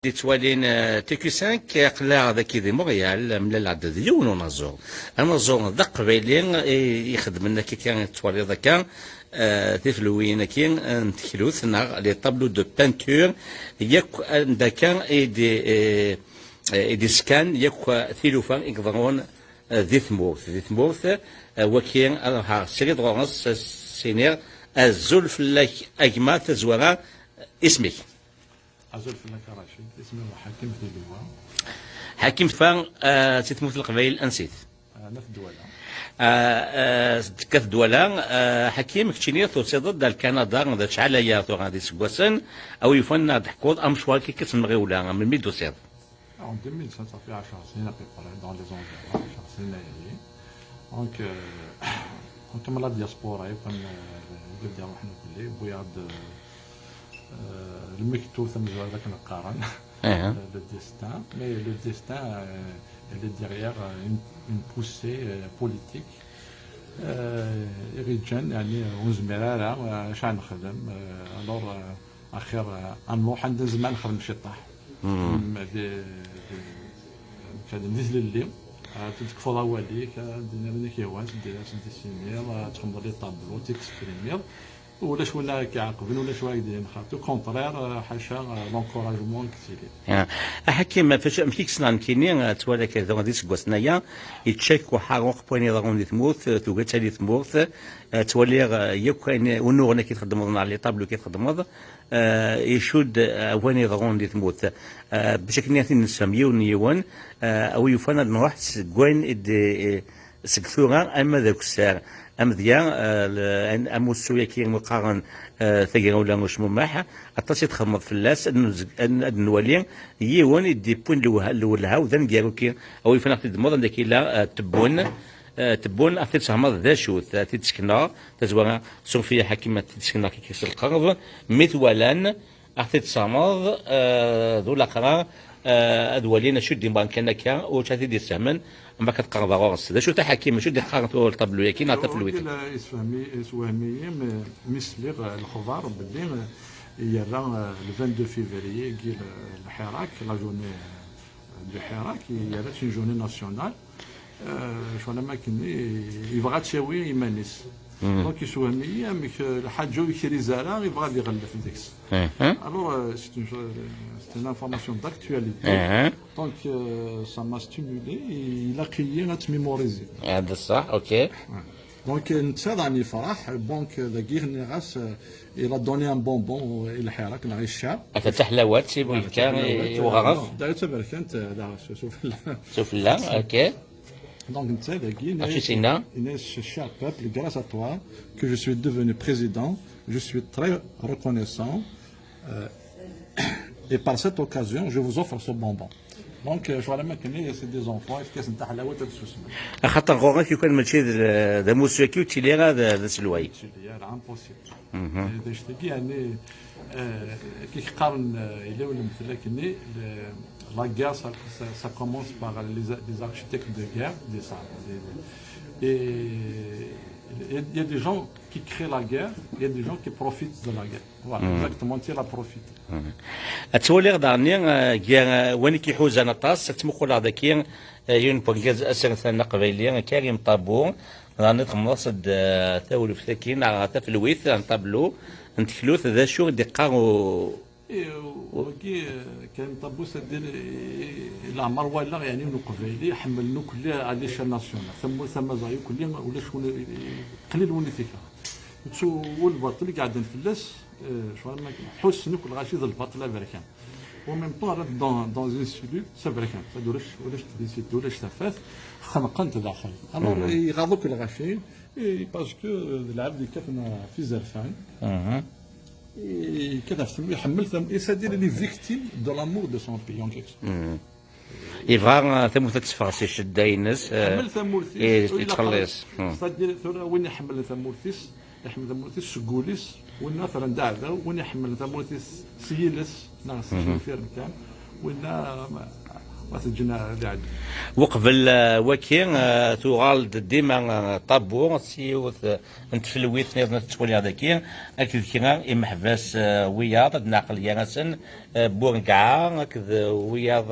دي توالين تيكو 5 قلا ذاك دي مونريال من العدد ديون ونزور النزور دق قبيلين يخدم لنا كي كان توالي ذاك تفلوين كي نتكلوث لي طابلو دو بانتور ياك ذاك دي سكان ياك ثيلوفان يقدرون ذي ثمورث وكين ها سيري دغونس سينير الزلف لك اجما تزورا اسمك أزول في راشد اسمه حكيم ثيلوا حكيم فان تتموت القبائل انسيت نف دولة كث دولا حكيم كتشيني توصيد ضد كندا ذا شعل يا تو غادي سكواسن او يفن ضحكوط امشوار كي كتسمغي ولا من ميدو سير en 2000 ça fait 10 سنين à peu près dans les environs 10 سنين يعني دونك كما لا دياسبورا يكون نبدا روحنا كلي بويا المكتوب ثم ذاك القرن le destin mais le destin elle est derrière une poussée politique رجال يعني وزميلة شان نخدم الور اخر نروح عند زمان نخدم شي طاح كان نزل الليل تكفر اوليك دينا كيوان دير ديسينير تخمر لي طابلو تكسبريمير ولا شونا كيعاقبين ولا شويه دايرين خاطر كونطرير حاشا لونكوراجمون كثير. حكيم فاش مشيك سنان كيني توالى كذا غادي سكواسنايا يتشيك وحاروق بويني ضرون دي ثموث توقيت تالي ثموث تولي ياك ونورنا كيتخدم على لي طابلو كيتخدم يشود وين ضرون دي ثموث بشكل نياتي نسميو نيوان او يفانا نروح كوين سكثورا اما ذاك الساعه امذيا اموسويا كي مقارن ثقيل ولا مش مماح اتصي تخمض في اللاس النوالي يوان يدي بوين لولها وذن كي او يفنا في الموضه ذاك لا تبون اثيت سهمض ذا شو تسكنا تزوى صوفيا حكيمه تسكنا كي كيس القرض مثولا اثيت سهمض ذو الاخرى ادوالينا شو دي بانكنا كا وشاتي دي السمن ما كتقرض غورس شو تحكيم شو دي قرض الطبلو ياكي نعطي في الويت اسفهمي مثل الخضار باللي يرى le 22 février كي الحراك لا جورني دو حراك يرى شي جورني ناسيونال شو ما كني يبغى تساوي يمانيس دونك يسوهمي مك الحاج يشري زرع يبغى يغلف ديكس alors c'est une information d'actualité donc ça m'a stimulé et il a créé notre mémorisé هذا صح اوكي donc نتساعد عني الفرح بونك ذاكي غاس il a donné un bonbon الحراك نغي الشعب فتح لوات سيبو كان يوغرف داير تبارك انت شوف لا اوكي Donc, cher peuple, grâce à toi que je suis devenu président, je suis très reconnaissant et par cette occasion, je vous offre ce bonbon. Donc, je vois que c'est des enfants, et c'est un halawat de soucis. خاطر غوغا كي كان ماشي ذا موسيقى وتيلي ذا سلواي. impossible. باش تلقى يعني كي قارن الى ولا مثلا كني la guerre, ça commence par les architectes de guerre, et il y a des gens qui créent la guerre, il y a des gens qui profitent de la guerre. Voilà, exactement, tu la profites. أتولي غداني وين كيحوز أنا طاس تمخول هذا كي ينبغي أسر ثنا قبيلي كريم طابور راني تمرصد ثول في ثكين على في الويث نطبلو نتكلوث ذا شو دقاو وكي كان طابوس ديال العمر ولا يعني قبيلي حملنا كل على شان ناسيونال ثم زايو كل ولا شكون قليل وني فيك شو والباطل اللي قاعدين في اللاس شو ما حسن كل غاشي ذا الباطل امريكان وميم طون دون اون سيلول سافريكان ولاش ديسيد ولاش تفاث خنقنت داخل الو يغاضوك الغاشي باسكو العبد كيفنا في زرفان كذا يحمل ثم يسدير لي فيكتيم دو لامور دو سون بي اون كيكس يبغى ثمورث تفرسي شدا ينس يحمل ثمورثيس يتخلص سدير وين يحمل ثمورثيس يحمل ثمورثيس سكوليس وين مثلا داعذا وين يحمل ثمورثيس سيلس ناس في المكان وين وتجينا اللي عندنا. وقبل وكين تغال ديما طابور سيوث نتفلويت نيض نتولي هذاكي اكيد كينا محباس وياض ناقل يانسن بورقعه اكيد وياض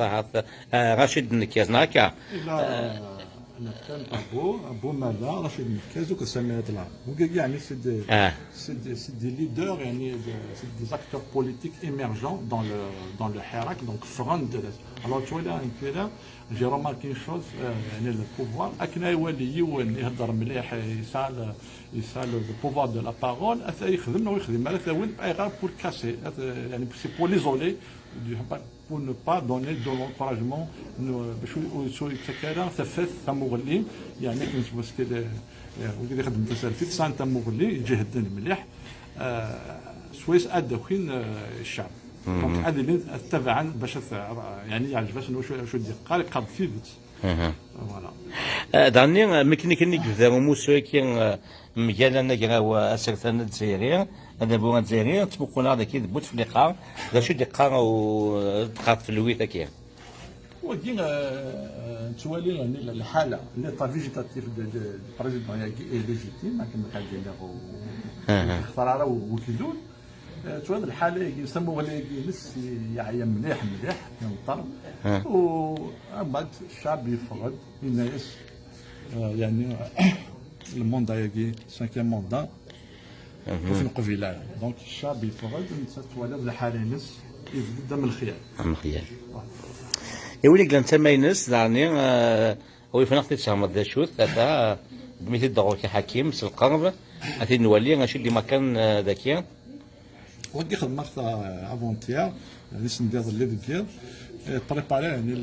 رشيد نكياز ناكا انا كان ابو مالا رشيد نكاز وكسامي طلع يعني سي دي ليدر يعني سي دي اكتور بوليتيك ايمرجون دون لو حراك دونك فرند الوغ تولي كذا جي روماركي شوز يعني البوفوار اكنا يولي يهضر مليح يسال لو بوفوار دو لا بارول يخدم ويخدم على وين غير بور كاسي يعني سي بور ليزولي pour ne pas donner de l'encouragement باش يتكرر ثفث ثمغلي يعني كنت بس كده وكده خدم تسالفيت سان ثمغلي يجهدن مليح سويس ادوكين الشعب دونك هذه اللي تبعا باش يعني يعجبش شو دي قال قاد فيفت فوالا داني مكني كني كذا موسى كي مجانا كراو اسرتنا الجزائريه هذا بو الجزائريه تبقونا هذا كي بوت في اللقاء ذا شو دقه ودقات في الويثه كي ودي توالي يعني الحاله ليطا فيجيتاتيف دو بريزيدون يعني ليجيتيم كما قال لنا اختار على وكيدون توالي الحاله يسموا ولا نس يعيا مليح ينطر وبعد الشعب يفرض الناس يعني الموندا يجي 5 موندا وفي القبيله دونك الشعب يفرض توالي الحاله نس يبدا من الخيال يولي كلان تماينس يعني هو في نقطة شامل ذا شوث ثلاثة بمثل دغوكي حكيم سلقرب أتي نولي غاشي اللي ما كان ذاكيا ودي خدمت افونتيير نيس ندير اللي دير بريباري يعني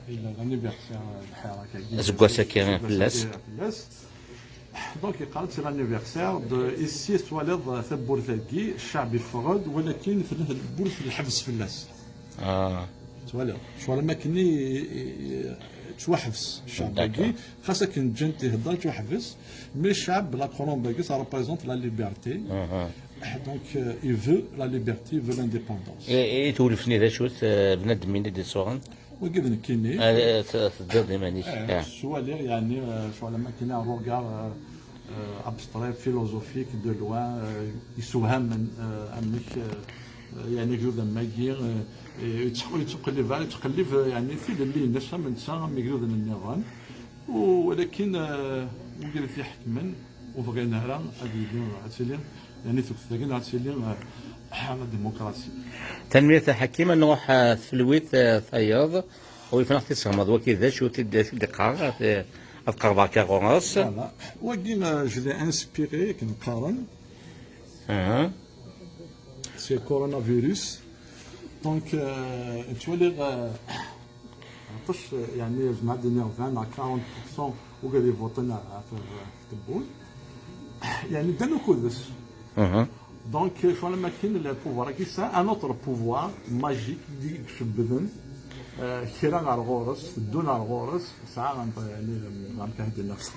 لانيفيرسير الحركه زكواسا كان فلاس دونك قالت سي لانيفيرسير دو ايسي تواليض ثبور ثاكي الشعب يفرض ولكن في البول في الحبس فلاس تواليض شو ما كني توحفز الشعب باقي خاصة كان جنتي هضر توحفز مي الشعب لا كولوم باقي سا ريبريزونت لا ليبرتي دونك il veut la liberté, il veut l'indépendance. تولفني ذا شوت بنادم من دي صورن وقبل كيني تضد مانيش سؤال يعني شو لما كنا روغار ابستراي فيلوزوفيك دو لوان يسوهم من انك يعني يقول لما يجي تقلب يعني في اللي نفسها من ساعه يقولوا من النيران ولكن وقال في حكما وبغينا على هذه يعني تكثرين على على الديمقراطية. تنمية حكيمة نروح في الويت فياض وفي نفس السماء وكذا شو تدي دقار في القربة كغراس. فوالا وقينا جلي انسبيري كنقارن. سي كورونا فيروس. دونك تولي عطش يعني جماعة دينير 20 مع 40% وقال يفوتنا في التبون. يعني دانو كودس. دونك شو لما كاين البوفوار كي سا ان اوتر بوفوار ماجيك اللي يشبذن كيرا على الغورس دون على الغورس ساعه يعني كنهدي نفس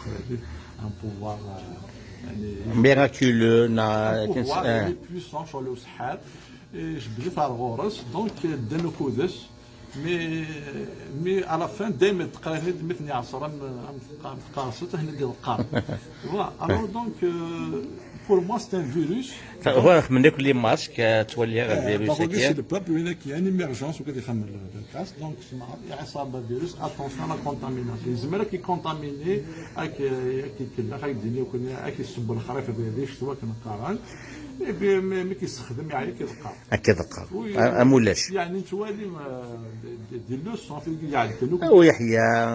ان بوفوار يعني ميراكولو يعني بويسون شو لو سحاب جبدت على الغورس دونك دانو كودس مي على فان دائما تقرا مثني عصرا قاصته هنا ديال القار فوالا دونك pour moi c'est un virus. هو من داك لي ماسك تولي غير فيروس هكا. سي الباب وين كاين ايميرجونس وكذا يخمم الكاس دونك عصابه فيروس اتونسيون لا كونتاميناسيون يزمر كي كونتاميني هاك كيكلا هاك الدنيا وكنا هاك يسب الخريف هذا شتوا كنقارن مي كيستخدم يعني كيدقق كيدقق امولاش يعني توالي دي لوسون في يعدلوك ويحيى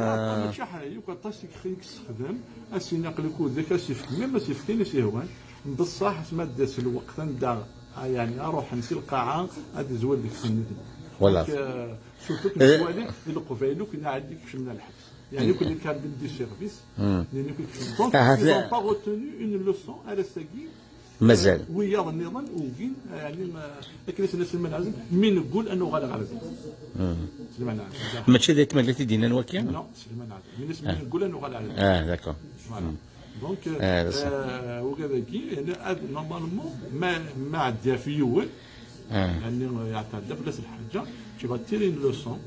ماشي حاجه كطاسي خليك تستخدم اسينا قلكو ذاك سيفك ميم سيفكين سيهوان بصح ما داس الوقت ندا يعني اروح نسي القاعه غادي زوال ديك السنه ولا سورتو كنتوالي القفايلو كنا عندك من الحبس يعني كل كان دي سيرفيس يعني كنت دونك با روتوني اون لوسون على ساكي مازال ويا النظام وكين يعني لكن الناس المنعزل مين نقول انه غالي على سليمان عزم ماشي ذاك مالتي دينا الوكيل لا سليمان عزم الناس نقول انه غالي على داكور دونك وكذا كي يعني نورمالمون ما عدى في يول يعني يعتاد في نفس الحاجه تي با تيري لوسون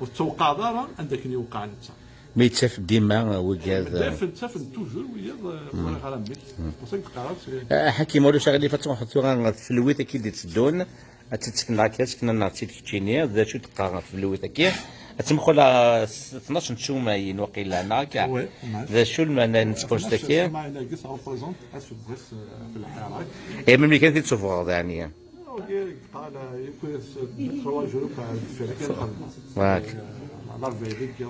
وتوقع دارا عندك اللي يوقع نتا ما يتشاف ديما وكاز تفن توجور ويا غرام بك وصيك قرات حكيم ولا شغلي فتما حطوها في الويت كي تسدون تتسكن لاكاس كنا نعطيك كيتشيني ذا شو تقرا في الويت كي تمخل 12 نشوماين وقيلا هناك ذا شو نسبورت تاكي ما ناقص ريبريزونت اسبريس في الحراك اي ملي كانت تشوفوا يعني قال يكون خرج لك في الفريق واك la vérité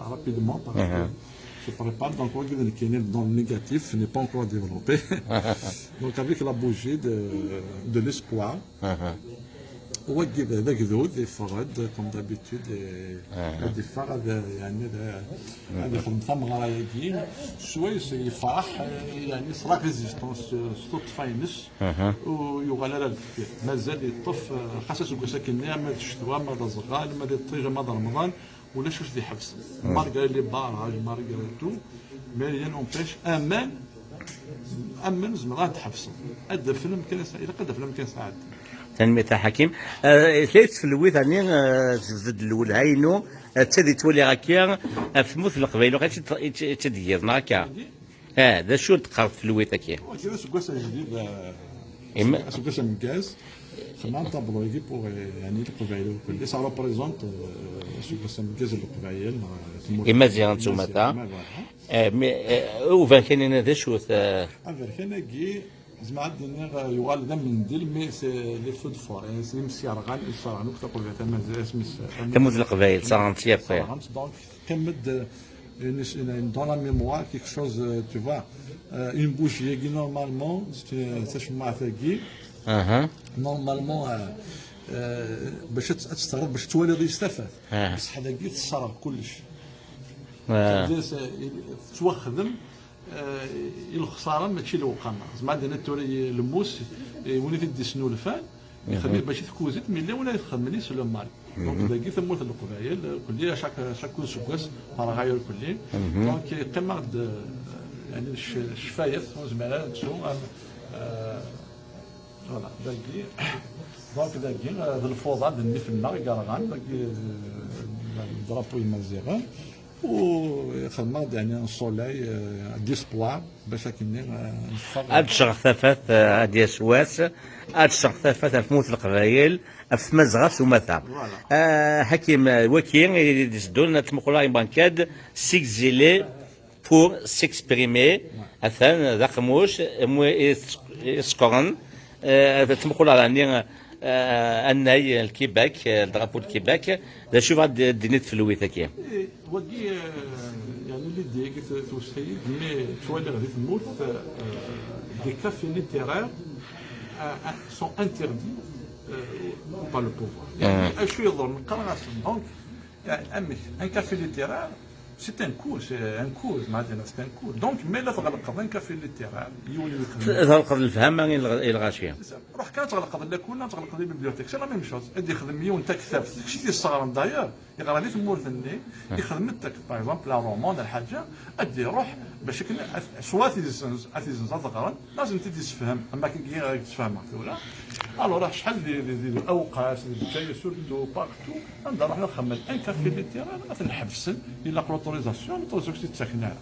rapidement parce que je prépare donc on dit qu'il est dans le négatif n'est pas encore développé donc avec la bougie de l'espoir وجد هذاك ذود يفرد كوم دابيتود هادي فرد يعني هذا يخدم ثم غرايدين شويه يفرح يعني صرا ريزيستونس صوت فاينس ويغالى لا الكثير مازال يطف خاصة ساكن ما الشتوى ما الزغال ما الطيجه ما رمضان ولا شوش دي حبس مارغا لي باراج مارغا تو مي نونبيش امان زعما تحبسوا هذا فيلم كان الا قد فيلم كان ساعد تنمية حكيم ثلاث في الويت يعني تزد الاول عينو تدي تولي هكا في مثل القبيله وقت تدير هكا ذا شو تقرا في الويت هكا كيفاش سكواسا جديد سكواسا مكاز خلينا نطبلو يجي بوغ يعني القبائل كل سا ريبريزونت سكواسا مكاز القبائل اما زيان نتوما تا وفان كاين هذا شو كان كي زعما عندنا يغال دم من ديل مي سي لي فود فور سي مسيرغان يصرانو كتقول فيها تما اسميس تموت القبائل صارت يا دونك كمد dans la mémoire quelque chose tu vois une bougie qui normalement c'est مع ثقي normalement باش تستغرب باش تولي يستفاد بصح هذاك تصرف كلش توخدم الخساره ماشي اللي وقعنا زعما عندنا التوري الموس ولي تدي سنو الفان يخدم باش تكوزيت ملي ولا يخدم لي سلو مال دونك داكي ثموت القبائل كليا شاكون سكواس غاير كلين دونك قمه يعني الشفايف زعما نسو فوالا داكي دونك داكي هذا الفوضى دني في النار كارغان داكي درابو مازيغان وخدمنا يعني سولاي ديسبوار باش كني نفرق هاد الشغثافات هادي سواس هاد الشغثافات في موت القبايل في مزغات ومثا حكيم وكيل يدون تمقولا بانكاد سيكزيلي بور سيكسبريمي اثان ذاك موش سكورن تمقولا يعني اناي الكيباك الدرابو الكيباك لا شوف هاد الدنيت في الويث كي ودي يعني اللي ديك توسعي مي تولي غادي تموت دي كافي ليتيرير سون انتردي بار لو بوفوار يعني اشو يضر نقرا دونك يعني امي ان كافي ليتيرير سي ان كور سي ان كور معناتها سي ان كور دونك مي لا تغلق ان كافي ليتيرير يولي تغلق الفهم الغاشيه روح كانت تغلق لا كنا تغلق لي بيبليوتيك سي لا ميم شوز ادي يخدم مليون تاع كتاب شتي ديال الصغار داير يقرا لي تمور ثني يخدم تاك باغ اكزومبل لا رومون الحاجه ادي روح باش كنا سوا ثيزن تقرا لازم تدي تفهم اما كي غادي تفهم ولا الوغ شحال ديال الاوقات جايه سورتو بارتو نروح نخمم ان كافي لي تيران نحبسن الا لوتوريزاسيون تسكنها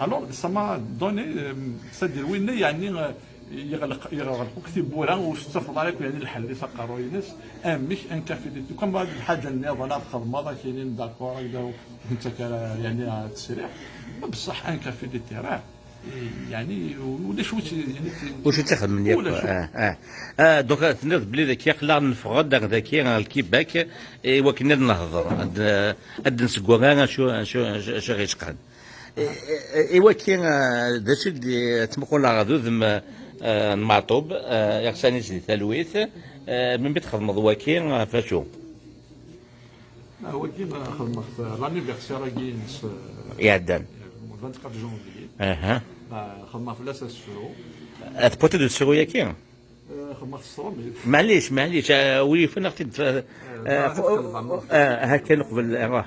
الوغ سما دوني سدير وين يعني يغلق كتب بورا واستفضل عليك يعني الحل اللي سقروا ينس مش ان كافي كم هذه الحاجه النظام خدمه كاينين داكور هكذا انت يعني التسريح بصح ان كافي دي تيران يعني ولا شو يعني واش تاخذ من ياك دوكا تنظ بلي ذاك يقلا نفرض ذاك الكيباك وكنا نهضر عند نسقوا شو غيتقاد ايوا كاين داك اللي تمقول غادو ذم المعطوب يغساني سي ثلويث من بيت خدم ضواكين فاشو هو كيما خدمه في لانيفرسير كينس يعدان 24 جونفي خدمه في لاساس فرو اثبوتو دو سيرو ياكين خدمه في الصومي معليش وي فين اختي هكا نقبل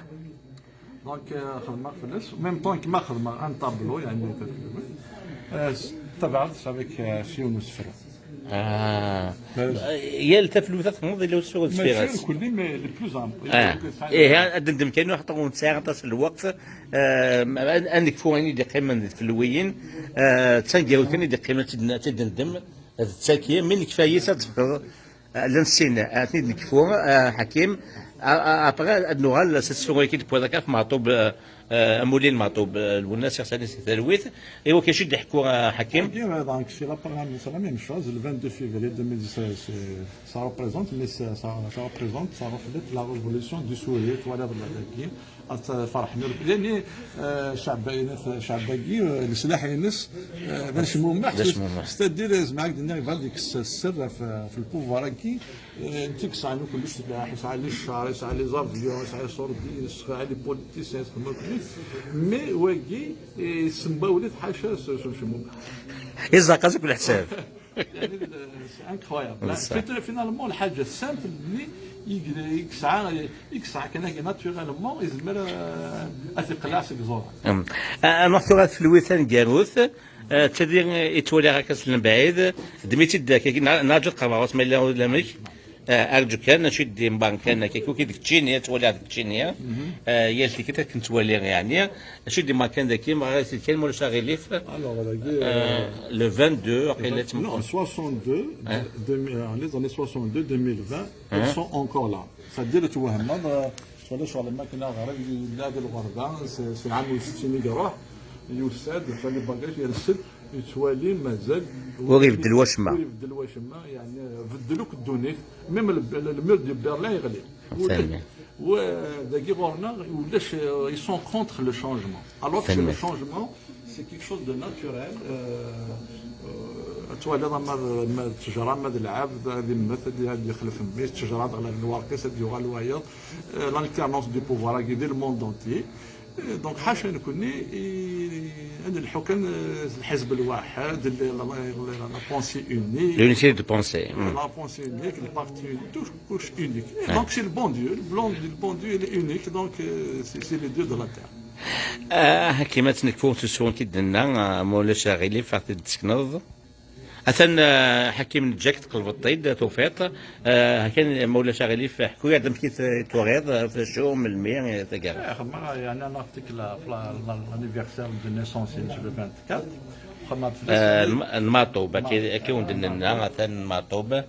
دونك خدمه في الناس ميم طون كيما خدمه ان طابلو يعني تبعت افيك سيونس فرو يا التفلوثة تموض اللي وسفوا ماشي السفيرس كل مي لي بلوز ايه ندم كانه حتى ونساعة تصل الوقت عندك فواني دي قيمة في الوين تسنجاو كان دي قيمة تدندم تساكي من كفاية تفكر لنسينا تنيد نكفو حكيم ابغى النغال سسفو كي تبغى ذاك معطوب مولين معطوب الناس يغسلوا الثلويث ايوا كيشد يحكوا حكيم دونك في لا بروغرام c'est la même chose le 22 février 2016 ça représente mais ça représente ça reflète la révolution du sourire ولا بالكي فرحنا لان شعب باقي السلاح ينس باش ممح ستدير معاك دير فالديك السر في البوفوار كي انت ساعه كل سلاح ساعه لي الشعر ساعه لي زافيون ساعه صوردي ساعه لي بوليتيسيان مي واقي سمباولت حاشا شمو يزقزك بالحساب يعني انكرويابل فينالمون الحاجه السامبل اللي يكسع كان ناتورالمون يزمر اثقل زورا نحثر في الوثان جاروث تدير يتولي هكاس بعيد دميتي داك ناجد قرارات ما لا مش ارجو كان نشد ديم بانكان كيكو كي ديك تشينيا تولي هذيك تشينيا يالتي كي كنت تولي يعني شد ديما كان ذاك ما كان مولا شاغليف لو 22 قيلت non 62 les années 62 2020 ils sont encore là c'est-à-dire توهم ولا شغل ما كنا غير بلاد الغربه في عام 60 يروح يساد يخلي باكاج يرسل يتوالي مازال ويبدل الوشمه ويبدل الوشمه يعني بدلوك الدونيك ميم المير ديال برلين يغلي وداكي غورنا ولاش يسون كونتر لو شونجمون الوغ كو لو شونجمون سي كيك شوز دو ناتوريل توالي ما التجاره ما العاب هذه مثل هذه يخلف ميت التجاره على الواقيس هذه غالوايا لانتيرنونس دو بوفوار كي دير الموند اونتي دونك حاشا نكون عند الحكم الحزب الواحد لا بونسي اونيك لونيتي دو بونسي لا بونسي اونيك البارتي توش اونيك دونك سي البون ديو البون ديو اللي اونيك دونك سي لي دو دو لا تير كيما تنكفو تسون كي درنا مولا شاغلي فاعتي تسكنض أثن حكيم نجاك تقلب الطيد توفيط كان مولا شاغلي في حكوية عندما كيت توغيض في الشو من المية تقال خما يعني أنا أعطيك الانيفرسير دو نيسونس لو 24 الماطوبة كي وندنا أثن الماطوبة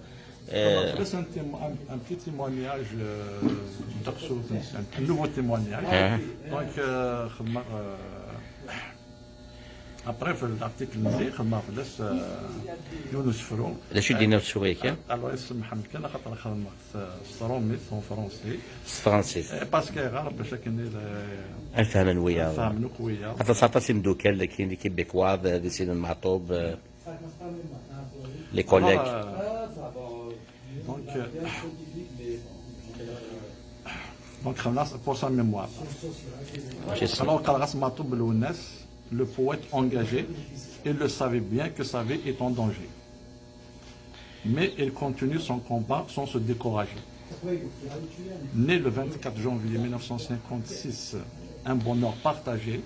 بس un petit témoignage un nouveau témoignage donc خما Après, في الارتيكل اللي خدمه فلاس يونس فرو لاش دينا في سوريا الله يسمح محمد كان خاطر خدمه في ستروميت هو فرنسي فرنسي باسكو غير باش كندير الفهم وياه فهمنوك وياه حتى ساطاسي مدوكال اللي كاين كيبيكواز دي سين المعطوب لي كوليك دونك خدمنا بور سا ميموار alors قال غاس معطوب بالوناس le poète engagé, il le savait bien que sa vie est en danger. Mais il continue son combat sans se décourager. Né le 24 janvier 1956, un bonheur partagé,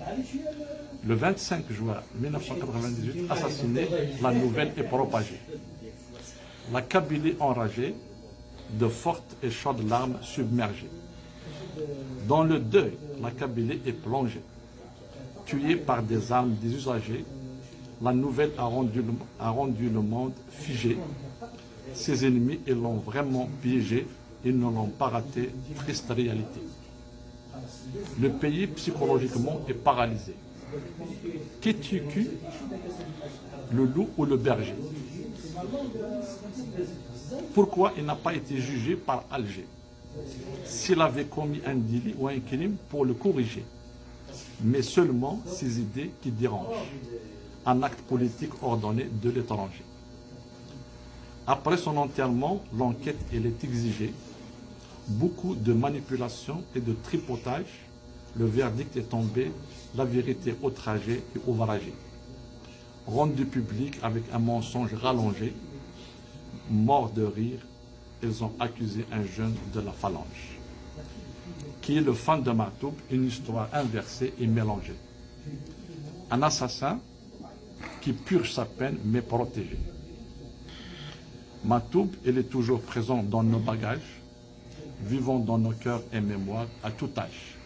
le 25 juin 1998, assassiné, la nouvelle est propagée. La Kabylie enragée, de fortes et chaudes larmes submergées. Dans le deuil, la Kabylie est plongée. Tué par des armes désusagées, la nouvelle a rendu le monde figé. Ses ennemis, ils l'ont vraiment piégé, ils ne l'ont pas raté. Triste réalité. Le pays psychologiquement est paralysé. Qui tue qui? Le loup ou le berger? Pourquoi il n'a pas été jugé par Alger? S'il avait commis un délit ou un crime pour le corriger. Mais seulement ses idées qui dérangent, un acte politique ordonné de l'étranger. Après son enterrement, l'enquête est exigée, beaucoup de manipulations et de tripotage, le verdict est tombé, la vérité outragée et ouvragée. Rendu public avec un mensonge rallongé, mort de rire, ils ont accusé un jeune de la phalange, qui est le fan de Martoub, une histoire inversée et mélangée. Un assassin qui purge sa peine mais protégé. Matoub, il est toujours présent dans nos bagages, vivant dans nos cœurs et mémoires à tout âge.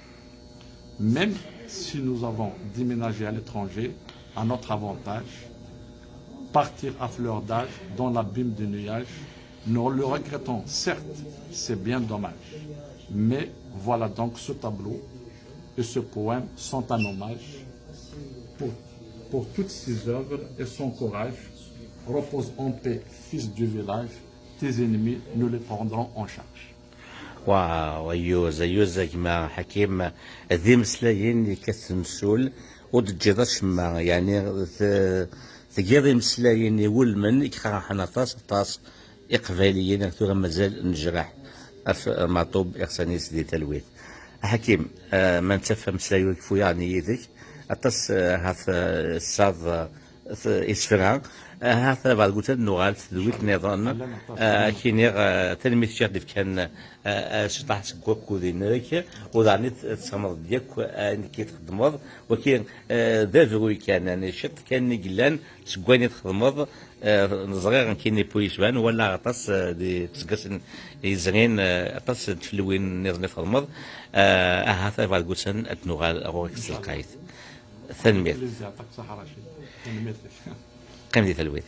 Même si nous avons déménagé à l'étranger, à notre avantage, partir à fleur d'âge dans l'abîme des nuages, nous le regrettons, certes, c'est bien dommage. Mais voilà donc ce tableau et ce poème sont un hommage pour toutes ses œuvres et son courage. Repose en paix, fils du village, tes ennemis, nous les prendrons en charge. واو يوزا كما حكيم ذي مسلايين اللي كتمسول وتجيض شما يعني تجيض مسلايين يول من يكخاحنا طاس إقباليين ثم مازال نجرح مطوب إحسانيس دي تلويث حكيم ما نتفهم مسلايو كفو يعني يدك أطاس هاث الصاد إسفران هذا بعد قلت نوغال تدويت نظام كينير تلميذ شيخ كان شطح سكوك ودينك وضعني تصمد ديك كي تخدمض وكين ذا كان يعني شط كان نقلان سكواني تخدمض صغير كيني بويشبان ولا غطاس دي تسقس يزغين غطاس تفلوين نظام تخدمض هذا بعد قلت نوغال أغوك سلقايت ثنمير يعطيك صحة رشيد. قيمة تلويث